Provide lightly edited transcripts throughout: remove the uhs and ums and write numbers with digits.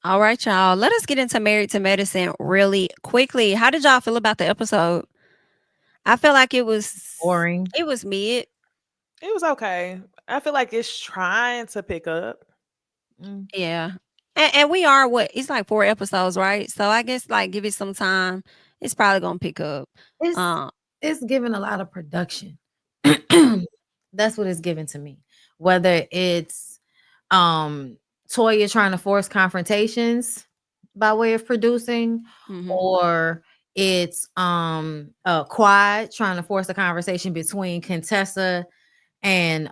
All right, y'all. Let us get into Married to Medicine really quickly. How did y'all feel about the episode? I feel like Boring. it was mid. It was okay. I feel like it's trying to pick up. Mm. Yeah. And we are what? It's like 4 episodes, right? So I guess like give it some time. It's probably gonna pick up. It's Uh, it's given a lot of production. That's what it's given to me. Whether it's um Toya trying to force confrontations by way of producing, mhm. or it's Quad trying to force a conversation between Contessa and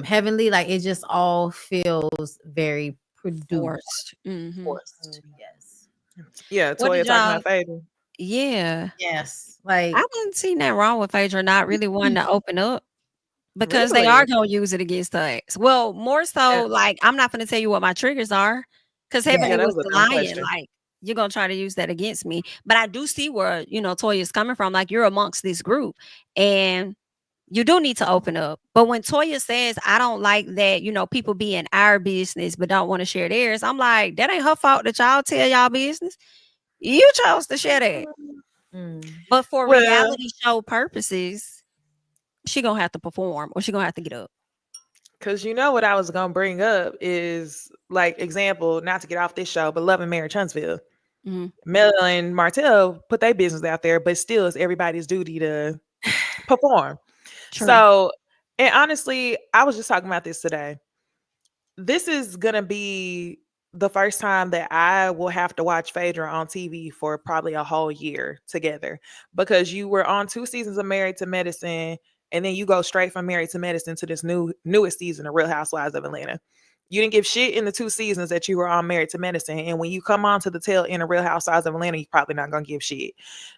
Heavenly. Like it just all feels very produced, Forced. Mhm. forced. Yes. Yeah, What Toya did talking y'all about Phaedra. Yeah. Yes. I Like didn't see nothing wrong with Phaedra not really wanting to open up. Because they Really? are gonna use it against us. Well, more Yeah, so, like, I'm not gonna tell you what my triggers are, because yes. Heavenly yeah, that was was a dumb lying, question. like, "You're gonna try to use that against me." But I do see where, Toya's coming from, like, you're amongst this group, and you do need to open up. But when Toya says, "I don't like that, people be in our business but don't wanna share theirs," I'm like, "That ain't her fault that y'all tell y'all business. You chose to share that." Mm. But for Well, reality show purposes, she gonna have to perform or she gonna have to get up. because you know what I was gonna bring up is like example, not to get off this show, but Love and Marriage Huntsville. Mhm. Mel and Martell put their business out there, but still it's everybody's duty to perform. True. So, and honestly, I was just talking about this today. This is gonna be the first time that I will have to watch Phaedra on TV for probably a whole year together, because you were on 2 seasons of Married to Medicine, and then you go straight from Married to Medicine to this newest season of Real Housewives of Atlanta. You didn't give shit in the 2 seasons that you were on Married to Medicine, and when you come on to the tail end of Real Housewives of Atlanta, you're probably not gonna give shit.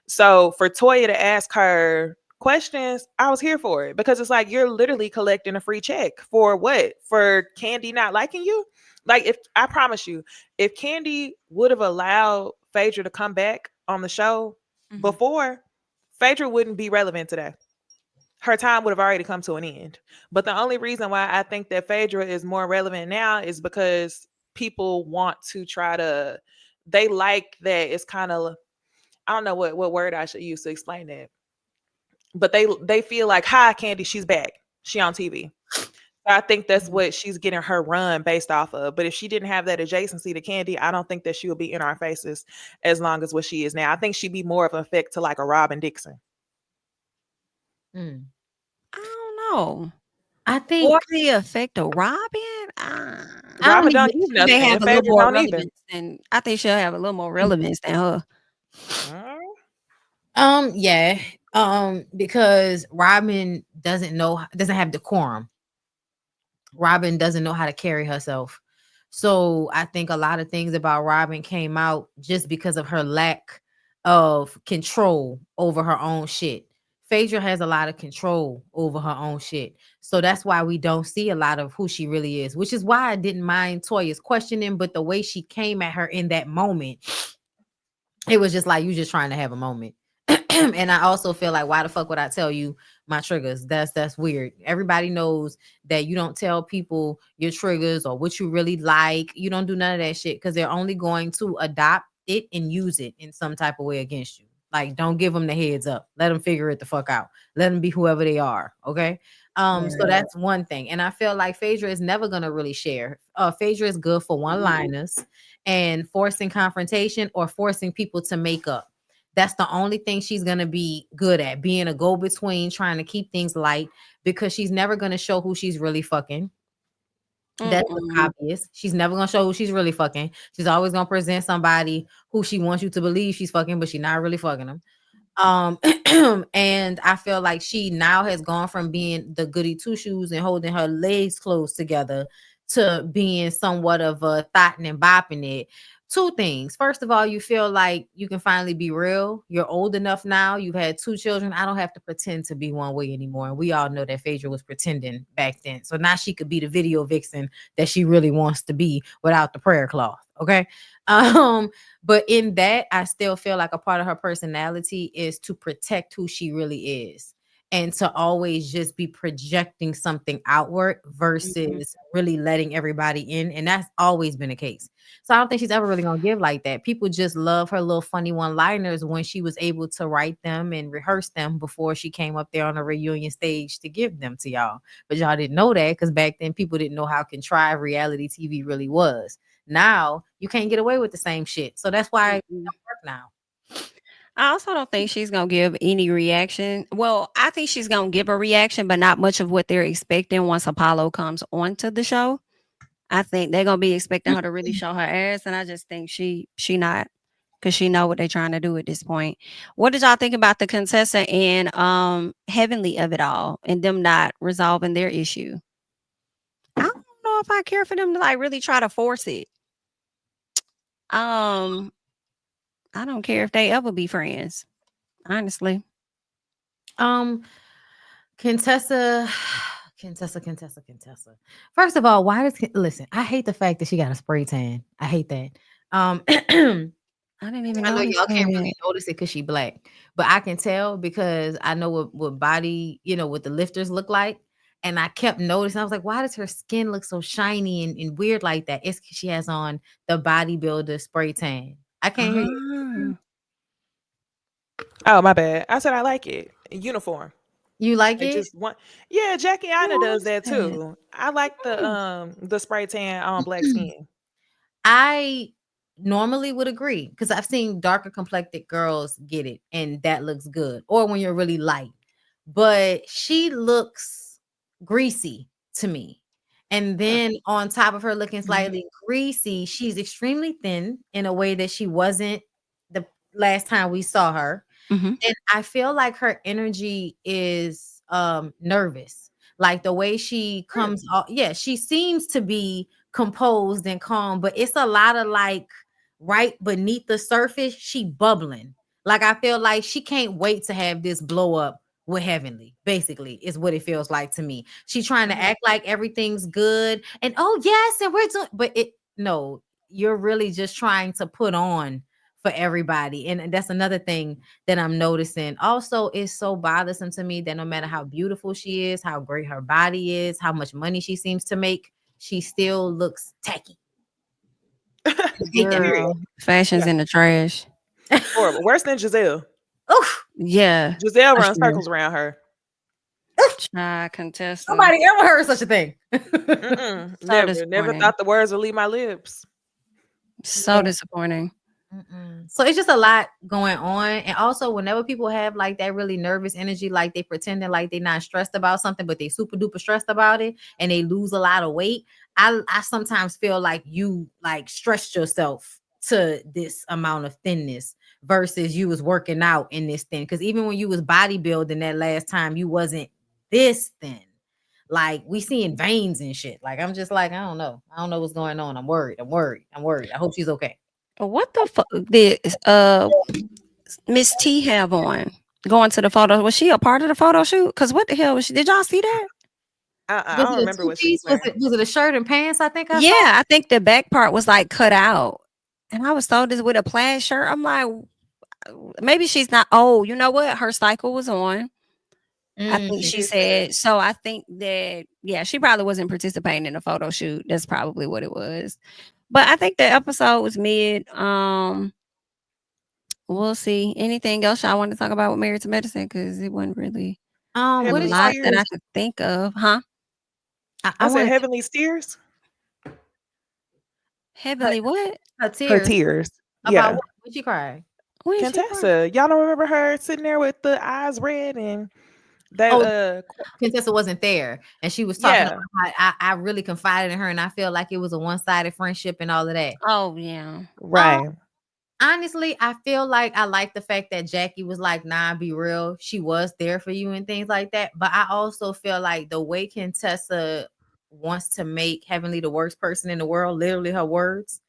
So for Toya to ask her questions, I was here for it, because it's like you're literally collecting a free check for what? For Candy not liking you? Like, if I promise you, if Candy would have allowed Phaedra to come back on the show Mhm. before, Phaedra wouldn't be relevant today. Her time would have already come to an end. But the only reason why I think that Phaedra is more relevant now is because people want to try to, they like that it's kind of, I don't know what word I should use to explain that, but they feel like, hi Candy, she's back, she on TV. I think that's Mhm. what she's getting her run based off of. But if she didn't have that adjacency to Candy, I don't think that she would be in our faces as long as what she is now. I think she'd be more of an effect to like a Robin Dixon. Mm. I don't know. I For think the effect of Robin, I don't Robin even don't give she may nothing, have and a little Phaedra more don't either. relevance than I think she'll have a little more relevance than her. Mm. yeah. Because Robin doesn't have decorum. Robin doesn't know how to carry herself. So I think a lot of things about Robin came out just because of her lack of control over her own shit. Phaedra has a lot of control over her own shit. So that's why we don't see a lot of who she really is, which is why I didn't mind Toya's questioning, but the way she came at her in that moment, it was just like you just trying to have a moment. And I also feel like, why the fuck would I tell you my triggers? That's weird. Everybody knows that you don't tell people your triggers or what you really like. You don't do none of that shit because they're only going to adopt it and use it in some type of way against you. Like, don't give them the heads up. Let them figure it the fuck out. Let them be whoever they are. Okay. So Right. that's one thing. And I feel like Phaedra is never gonna really share. Phaedra is good for one liners and forcing confrontation or forcing people to make up. That's the only thing she's going to be good at, being a go between, trying to keep things light, because she's never going to show who she's really fucking. That's just Mm-mm. obvious. She's never going to show who she's really fucking. She's always going to present somebody who she wants you to believe she's fucking, but she's not really fucking them. Um, and I feel like she now has gone from being the goody two shoes and holding her legs close together to being somewhat of a thotting and bopping it. Two things. First of all, you feel like you can finally be real. You're old enough now. You've had two children. I don't have to pretend to be one way anymore. And we all know that Phaedra was pretending back then. So now she could be the video vixen that she really wants to be without the prayer cloth. Okay. But in that, I still feel like a part of her personality is to protect who she really is. and to always just be projecting something outward Mhm. versus really letting everybody in. And that's always been the case. So I don't think she's ever really gonna give like that. People just love her little funny one-liners when she was able to write them and rehearse them before she came up there on a reunion stage to give them to y'all. But y'all didn't know that because back then people didn't know how contrived reality TV really was. Now you can't get away with the same shit. So that's why it Mm-mm. don't work now. I also don't think she's gonna give any reaction. Well, I think she's gonna give a reaction, but not much of what they're expecting once Apollo comes onto the show. I think they're gonna be expecting her to really show her ass, and I just think she not because she know what they're trying to do at this point. What did y'all think about the Contessa and Heavenly of it all, and them not resolving their issue? I don't know if I care for them to like really try to force it. Um, I don't care if they ever be friends, honestly. Um, Contessa, Contessa. First of all, why does listen? I hate the fact that she got a spray tan. I hate that. I I didn't even know notice y'all can't that. really notice it because she black, but I can tell because I know what body, what the lifters look like. And I kept noticing, I was like, why does her skin look so shiny and weird like that? It's 'cause she has on the bodybuilder spray tan. I can't hear you. Ah. Oh, my bad. I said I like it. Uniform. You like Like it? just one. Yeah, Jackie Who Aina does owns that that? too. I like Hmm. the spray tan on black skin. I normally would agree because I've seen darker complected girls get it and that looks good, or when you're really light. But she looks greasy to me. And Huh. then on top of her looking Mhm. slightly greasy, she's extremely thin in a way that she wasn't the last time we saw her. Mhm. And I feel like her energy is nervous. Like the way she Really? comes off, yeah, she seems to be composed and calm, but it's a lot of like right beneath the surface, she bubbling. Like I feel like she can't wait to have this blow up with Heavenly, basically, is what it feels like to me. She's trying to Mhm. act like everything's good and oh yes, and we're doing, but it no, you're really just trying to put on for everybody. And that's another thing that I'm noticing. Also, it's so bothersome to me that no matter how beautiful she is, how great her body is, how much money she seems to make, she still looks tacky. I hate that. Period. Girl, fashion's Yeah. in the trash. Horrible. Worse than Giselle. Oof, Yeah, Giselle for runs sure. circles around her. Child Contessa. nobody ever heard such a thing. Mm-mm. So Never. Never disappointing. thought the words would leave my lips. So Yeah. disappointing. Mm-mm. So it's just a lot going on. And also, whenever people have like that really nervous energy, like they pretending like they're not stressed about something, but they super duper stressed about it and they lose a lot of weight. I sometimes feel like you like stressed yourself to this amount of thinness versus you was working out in this thin. Because even when you was bodybuilding that last time, you wasn't this thin. Like we seeing veins and shit. Like I'm just like, I don't know. I don't know what's going on. I'm worried. I'm worried. I'm worried. I hope she's okay. What the fuck did Miss T have on? Going to the photo. Was she a part of the photo shoot? Cause what the hell was she? Did y'all see that? I Was don't it a remember two what she was piece? Was wearing. it a shirt and pants? I think I Yeah, saw. I think the back part was like cut out. And I was told this with a plaid shirt. I'm like, maybe she's not. Oh, you know what? Her cycle was on. I Mm. think She she did say that. said so. I think that yeah, she probably wasn't participating in the photo shoot. That's probably what it was. But I think the episode was mid. We'll see. Anything else y'all want to talk about with Married to Medicine? Because it wasn't really a What Heavenly did y'all lot that I Steers. could think of, huh? I I said wanted Heavenly Steers. her, Heavenly what? her Her tears tears. about Yeah. what? When she cried. When she cried? Contessa. Y'all don't remember her sitting there with the eyes red and they Oh, Contessa wasn't there, and she was talking yeah. about how I really confided in her, and I feel like it was a one sided friendship and all of that. Oh yeah. Um, Right. honestly, I feel like I like the fact that Jackie was like, "Nah, be real." She was there for you and things like that. But I also feel like the way Contessa wants to make Heavenly the worst person in the world, literally her words,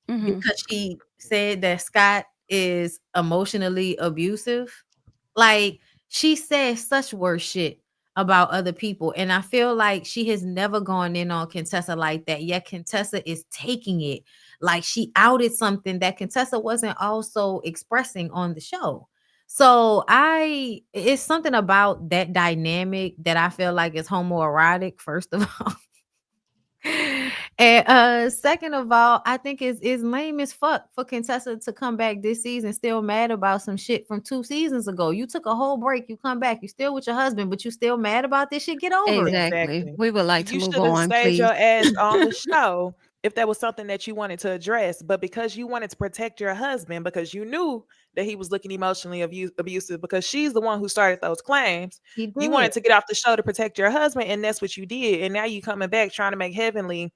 Mhm. because she said that Scott is emotionally abusive. Like she says such worse shit about other people. And I feel like she has never gone in on Contessa like that. Yet Contessa is taking it like she outed something that Contessa wasn't also expressing on the show. So it's something about that dynamic that I feel like is homoerotic, first of all. And second of all, I think it's lame as fuck for Contessa to come back this season still mad about some shit from 2 seasons ago. You took a whole break, you come back, you still with your husband, but you still mad about this shit. Get over it. Exactly. Exactly. We would like to You move should have on, stayed please. your ass on the show if that was something that you wanted to address. But because you wanted to protect your husband, because you knew that he was looking emotionally abusive, because she's the one who started those claims, He you did. wanted to get off the show to protect your husband, and that's what you did. And now you coming back trying to make Heavenly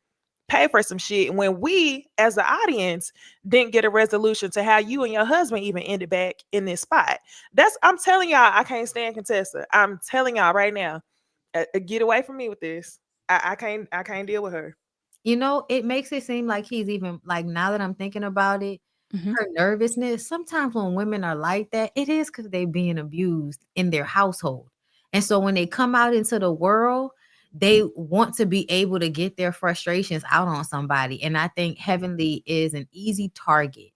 pay for some shit when we as the audience didn't get a resolution to how you and your husband even ended back in this spot. That's I'm telling y'all, I can't stand Contessa. I'm telling y'all right now, get away from me with this. I can't deal with her. You know, it makes it seem like he's even like, now that I'm thinking about it, Mhm. her nervousness. Sometimes when women are like that, it is because they're being abused in their household. And so when they come out into the world, they want to be able to get their frustrations out on somebody. And I think Heavenly is an easy target.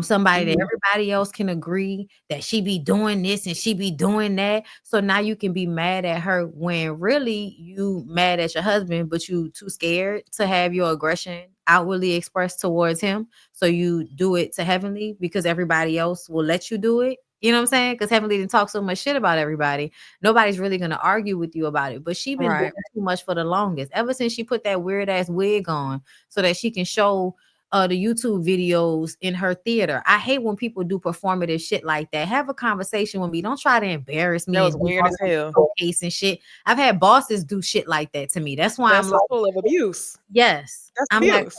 Somebody that Mhm. everybody else can agree that she be doing this and she be doing that. So now you can be mad at her when really you mad at your husband, but you too scared to have your aggression outwardly expressed towards him. So you do it to Heavenly because everybody else will let you do it. You know what I'm saying? Because Heavenly didn't talk so much shit about everybody. Nobody's really gonna argue with you about it. But she been doing Right. too much for the longest. Ever since she put that weird ass wig on so that she can show the YouTube videos in her theater. I hate when people do performative shit like that. Have a conversation with me. Don't try to embarrass That me was and do weird all as that hell. showcase and shit. I've had bosses do shit like that to me. That's why I'm That's a like, tool of abuse. yes. That's I'm like, abuse.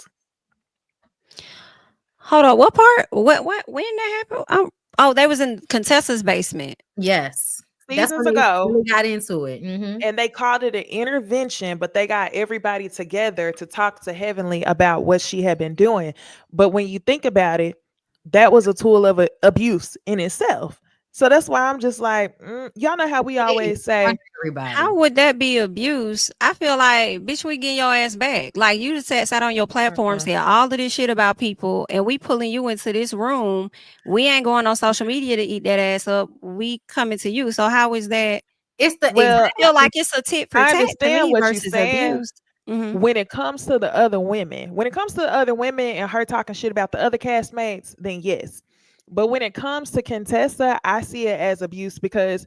Hold on. What part? What? When that happened? Oh, they was in Contessa's basement. yes. That's when Seasons they ago, really got into it. and they called it an intervention, but they got everybody together to talk to Heavenly about what she had been doing. But when you think about it, that was a tool of abuse in itself. So that's why I'm just like, y'all know how we It is in always front say, of everybody. How would that be abuse? I feel like, bitch, we getting your ass back. Like you just sat on your platform, mm-mm. said all of this shit about people, and we pulling you into this room. We ain't going on social media to eat that ass up. We coming to you. So how is that? It's the Well, I feel exactly. like it's a tit for I tat to understand me what you're versus saying abuse. Hmm. when it comes to the other women. When it comes to the other women and her talking shit about the other castmates, then yes. But when it comes to Contessa, I see it as abuse because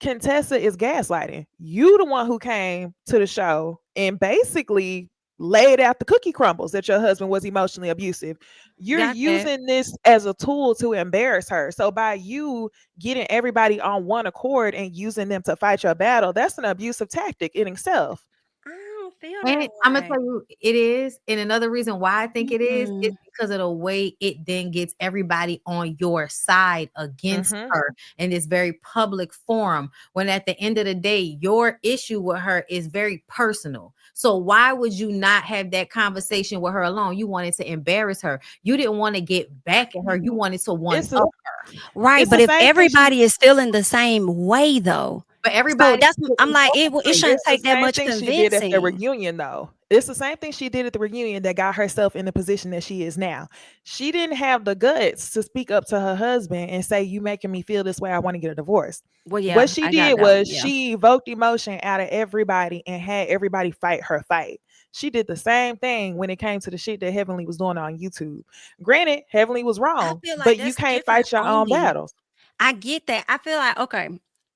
Contessa is gaslighting. You the one who came to the show and basically laid out the cookie crumbles that your husband was emotionally abusive. You're Got that. using this as a tool to embarrass her. So by you getting everybody on one accord and using them to fight your battle, that's an abusive tactic in itself. I don't feel And that I'm gonna way. tell you, it is. And another reason why I think it is Mm-mm. because of the way it then gets everybody on your side against Hmm. her in this very public forum. When at the end of the day, your issue with her is very personal. So why would you not have that conversation with her alone? You wanted to embarrass her. You didn't want to get back at her. You wanted to one It's the up. Right, it's but the if same thing she everybody is feeling the same way though, But so everybody that's I'm couldn't like go it straight. shouldn't It's the take that same much thing she did at the convincing. reunion, though. It's the same thing she did at the reunion that got herself in the position that she is now. She didn't have the guts to speak up to her husband and say, "You making me feel this way. I want to get a divorce." Well, What yeah, she I got did that was one. Yeah. she evoked emotion out of everybody and had everybody fight her fight. She did the same thing when it came to the shit that Heavenly was doing on YouTube. Granted, Heavenly was I wrong, feel like but you that's can't different fight your own only. battles. I get that. I feel like okay,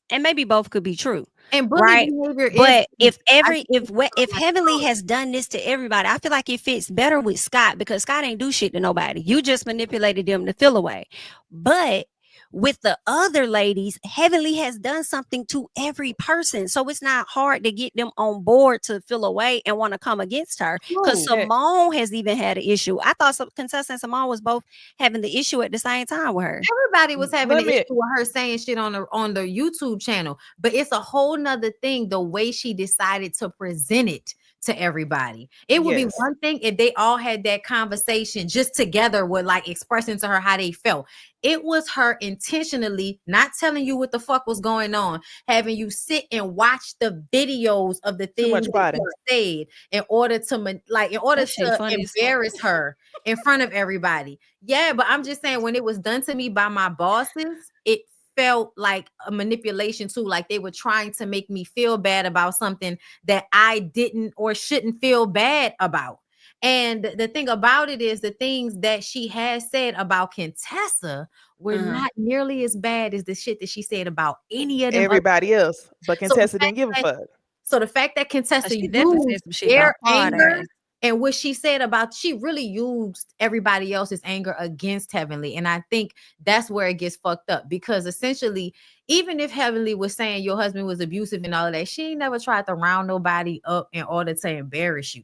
and maybe both could be true, And bully right? behavior is But if I every think if Heavenly has done this to everybody, I feel like it fits better with Scott because Scott ain't do shit to nobody. You just manipulated them to feel away. But with the other ladies, Heavenly has done something to every person. So it's not hard to get them on board to feel away and want to come against her. Because true. Eh, Simone has even had an issue. I thought Contessa and Simone was both having the issue at the same time with her. Everybody was having Let an issue me. with her saying shit on the YouTube channel, but it's a whole nother thing the way she decided to present it to everybody. It would be Yes. one thing if they all had that conversation just together with like expressing to her how they felt. It was her intentionally not telling you what the fuck was going on, having you sit and watch the videos of the Too things much that plotting. were said in order to in order That shit to funny as fuck. embarrass her in front of everybody. Yeah, but I'm just saying when it was done to me by my bosses, it felt like a manipulation too. Like they were trying to make me feel bad about something that I didn't or shouldn't feel bad about. And the thing about it is the things that she has said about Contessa were not nearly as bad as the shit that she said about any of them everybody else. But so Contessa didn't give a fuck. so the fact that Contessa She definitely said used some shit about their hard anger ass. and what she said about, she really used everybody else's anger against Heavenly. And I think that's where it gets fucked up, because essentially, even if Heavenly was saying your husband was abusive and all of that, she never tried to round nobody up in order to embarrass you.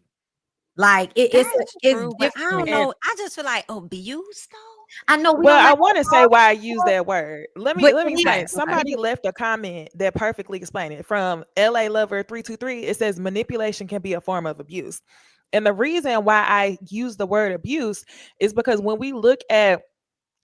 Like it's true, but I don't different. know. I just feel like abuse though. I know we Well, don't I like want to say why I use that word. Let me but explain. Somebody left a comment that perfectly explained it from LA Lover 323. It says manipulation can be a form of abuse. And the reason why I use the word abuse is because when we look at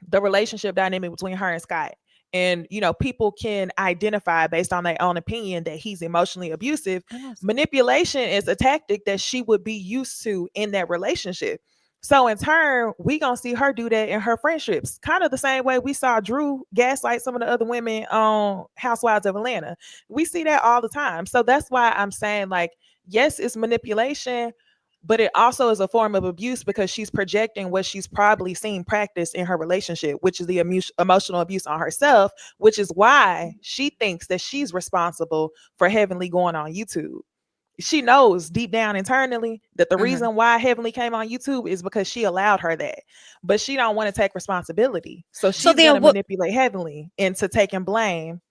the relationship dynamic between her and Scott, and people can identify based on their own opinion that he's emotionally abusive, manipulation is a tactic that she would be used to in that relationship. So in turn, we gonna see her do that in her friendships, kind of the same way we saw Drew gaslight some of the other women on Housewives of Atlanta. We see that all the time. So that's why I'm saying, like, yes, it's manipulation, but it also is a form of abuse because she's projecting what she's probably seen practice in her relationship, which is the emotional abuse on herself, which is why she thinks that she's responsible for Heavenly going on YouTube. She knows deep down internally that the reason why Heavenly came on YouTube is because she allowed her that, but she don't want to take responsibility. So she's going to manipulate Heavenly into taking blame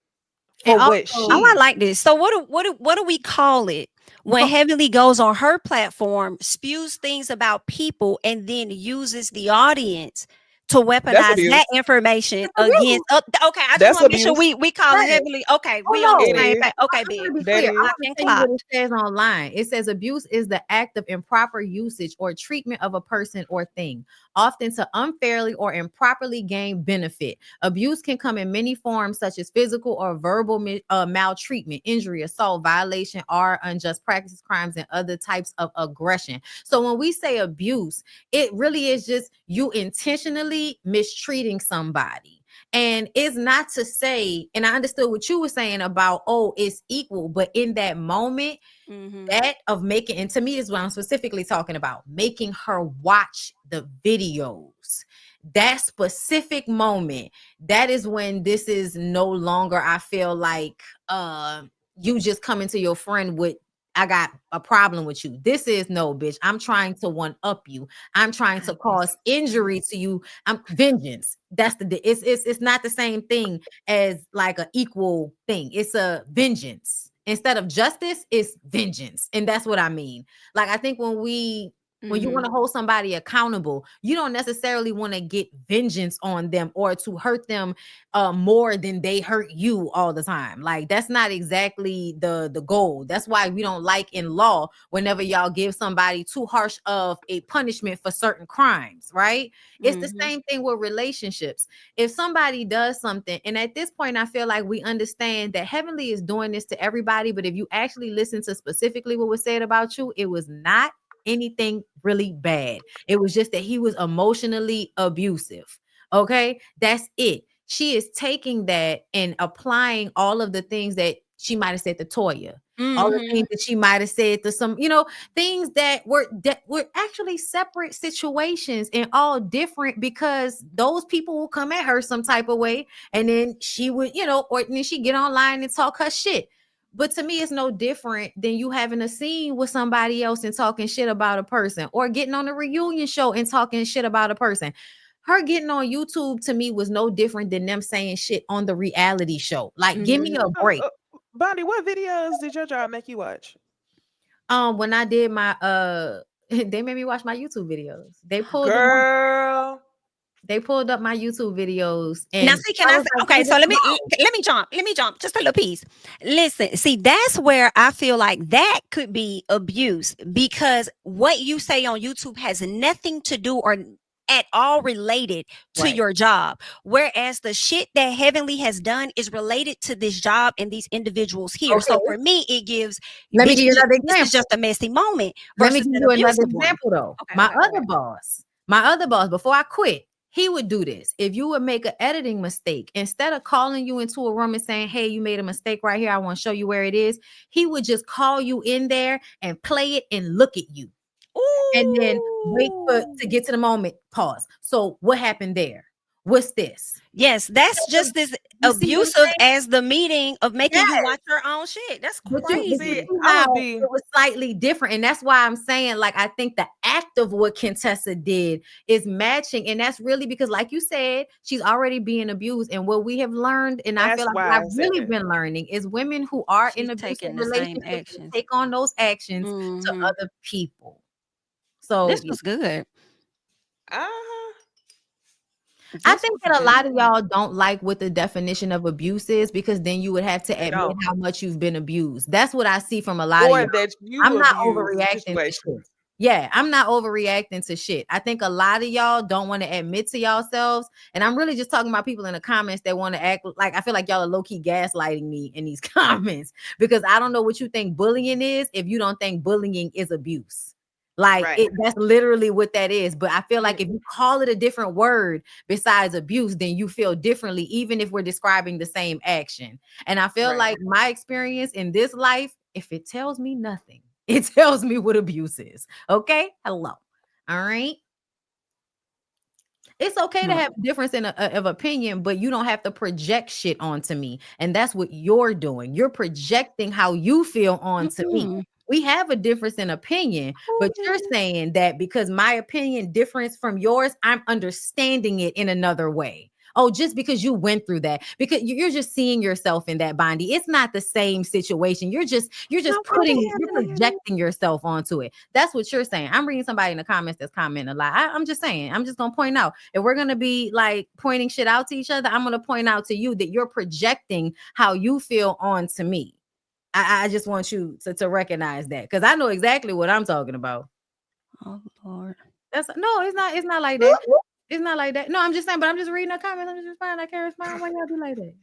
for what she. Oh, I like this. So what do we call it when Heavenly goes on her platform, spews things about people, and then uses the audience to weaponize that information against? Okay, I just want to make sure we call it Heavenly. Okay, we on the same page. Okay, big. Be clear. I'm gonna tell you what it says online. It says abuse is the act of improper usage or treatment of a person or thing, often to unfairly or improperly gain benefit. Abuse can come in many forms, such as physical or verbal maltreatment, injury, assault, violation, or unjust practices, crimes, and other types of aggression. So when we say abuse, it really is just you intentionally mistreating somebody. And it's not to say, and I understood what you were saying about, it's equal, but in that moment, that of making, and to me is what I'm specifically talking about, making her watch the videos. That specific moment, that is when this is no longer, I feel like you just coming to your friend with, I got a problem with you. This is no, bitch. I'm trying to one up you. I'm trying to cause injury to you. I'm vengeance. That's it's not the same thing as like an equal thing. It's a vengeance. Instead of justice, it's vengeance. And that's what I mean. Like, I think when you want to hold somebody accountable, you don't necessarily want to get vengeance on them or to hurt them more than they hurt you all the time. Like, that's not exactly the goal. That's why we don't like in law whenever y'all give somebody too harsh of a punishment for certain crimes, right? It's the same thing with relationships. If somebody does something, and at this point, I feel like we understand that Heavenly is doing this to everybody, but if you actually listen to specifically what was said about you, it was not anything really bad. It was just that he was emotionally abusive. Okay, that's it. She is taking that and applying all of the things that she might have said to Toya, all the things that she might have said to some, things that were actually separate situations and all different, because those people will come at her some type of way, and then she would, or then she get online and talk her shit. But to me, it's no different than you having a scene with somebody else and talking shit about a person, or getting on a reunion show and talking shit about a person. Her getting on YouTube to me was no different than them saying shit on the reality show. Like, give me a break. Bondi, what videos did your job make you watch? When I did my they made me watch my YouTube videos. They pulled up my YouTube videos. And now, see, can I say, okay, so let me jump just a little piece. Listen, see, that's where I feel like that could be abuse, because what you say on YouTube has nothing to do or at all related to your job, whereas the shit that Heavenly has done is related to this job and these individuals here. So for me, it gives. Let me give you another example. This is just a messy moment. Let me give you another example though. My other boss, before I quit, he would do this. If you would make an editing mistake, instead of calling you into a room and saying, hey, you made a mistake right here, I want to show you where it is, he would just call you in there and play it and look at you. And then wait to get to the moment, pause. So what happened there? What's this? Yes, that's just as abusive as the meeting of making you watch your own shit. That's crazy. I would be. It was slightly different. And that's why I'm saying, like, I think the act of what Contessa did is matching. And that's really because, like you said, she's already being abused. And what we have learned, and I feel like what I've really been learning, is women who are in abusive relationships take on those actions to other people. So this was good. I think that a lot of y'all don't like what the definition of abuse is, because then you would have to admit how much you've been abused. That's what I see from a lot of y'all. That you I'm not overreacting to shit. Yeah, I'm not overreacting to shit. I think a lot of y'all don't want to admit to yourselves, and I'm really just talking about people in the comments that want to act like, I feel like y'all are low-key gaslighting me in these comments, because I don't know what you think bullying is if you don't think bullying is abuse. Like that's literally what that is. But I feel like if you call it a different word besides abuse, then you feel differently, even if we're describing the same action. And I feel like my experience in this life, if it tells me nothing, it tells me what abuse is. Okay. Hello. All right. It's okay to have a difference of opinion, but you don't have to project shit onto me. And that's what you're doing. You're projecting how you feel onto me. We have a difference in opinion, but you're saying that because my opinion differs from yours, I'm understanding it in another way. Oh, just because you went through that, because you're just seeing yourself in that, Bondi. It's not the same situation. You're just you're projecting yourself onto it. That's what you're saying. I'm reading somebody in the comments that's commenting a lot. I'm just saying, I'm just gonna point out, if we're gonna be like pointing shit out to each other, I'm gonna point out to you that you're projecting how you feel onto me. I just want you to recognize that, because I know exactly what I'm talking about. Oh Lord. It's not like that. It's not like that. No, I'm just saying, but I'm just reading the comments. I'm just responding. I can't respond. Why y'all be like that?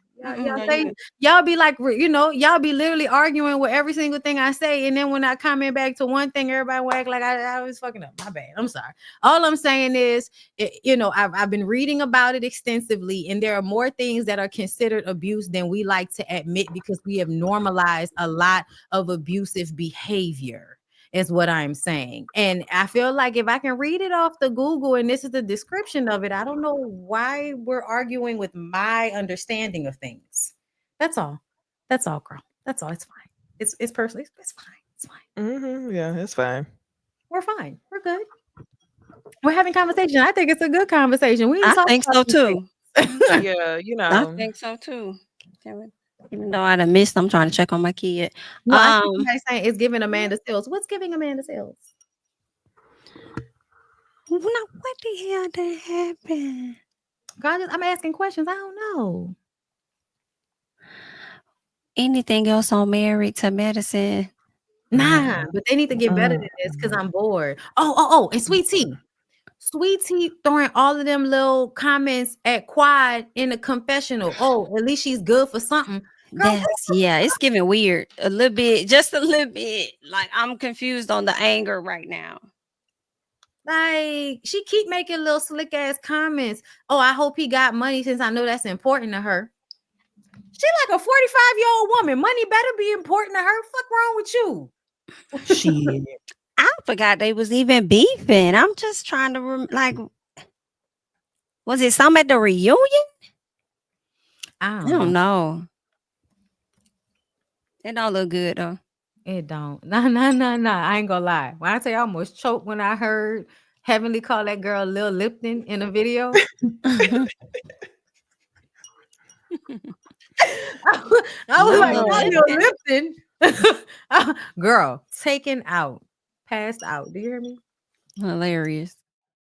Y'all be like, y'all be literally arguing with every single thing I say. And then when I comment back to one thing, everybody will act like I was fucking up. My bad. I'm sorry. All I'm saying is, I've been reading about it extensively, and there are more things that are considered abuse than we like to admit, because we have normalized a lot of abusive behavior. Is what I'm saying. And I feel like if I can read it off the Google and this is the description of it, I don't know why we're arguing with my understanding of things. That's all. That's all, girl. That's all. It's fine. It's personally, it's fine. It's fine. Yeah, it's fine. We're fine. We're good. We're having conversation. I think it's a good conversation. I think so too. Yeah, I think so too. Even though I done missed, I'm trying to check on my kid. No, I think somebody's saying it's giving Amanda Seals. What's giving Amanda Seals? What the hell that happened? God, I'm asking questions. I don't know. Anything else on Married to Medicine? Nah, but they need to get better than this, because I'm bored. Oh, and Sweet Tea. Sweet Tea throwing all of them little comments at Quad in the confessional. Oh, at least she's good for something. Girl, it's giving weird. A little bit, just a little bit. Like, I'm confused on the anger right now. Like, she keep making little slick ass comments. Oh, I hope he got money, since I know that's important to her. She like a 45-year-old woman. Money better be important to her. Fuck wrong with you? Shit. I forgot they was even beefing. I'm just trying to was it some at the reunion? I don't know. It don't look good though. It don't. Nah. I ain't gonna lie. When I tell you, I almost choked when I heard Heavenly call that girl Lil Lipton in a video. I was like, Lil Lipton. Girl, taken out, passed out. Do you hear me? Hilarious.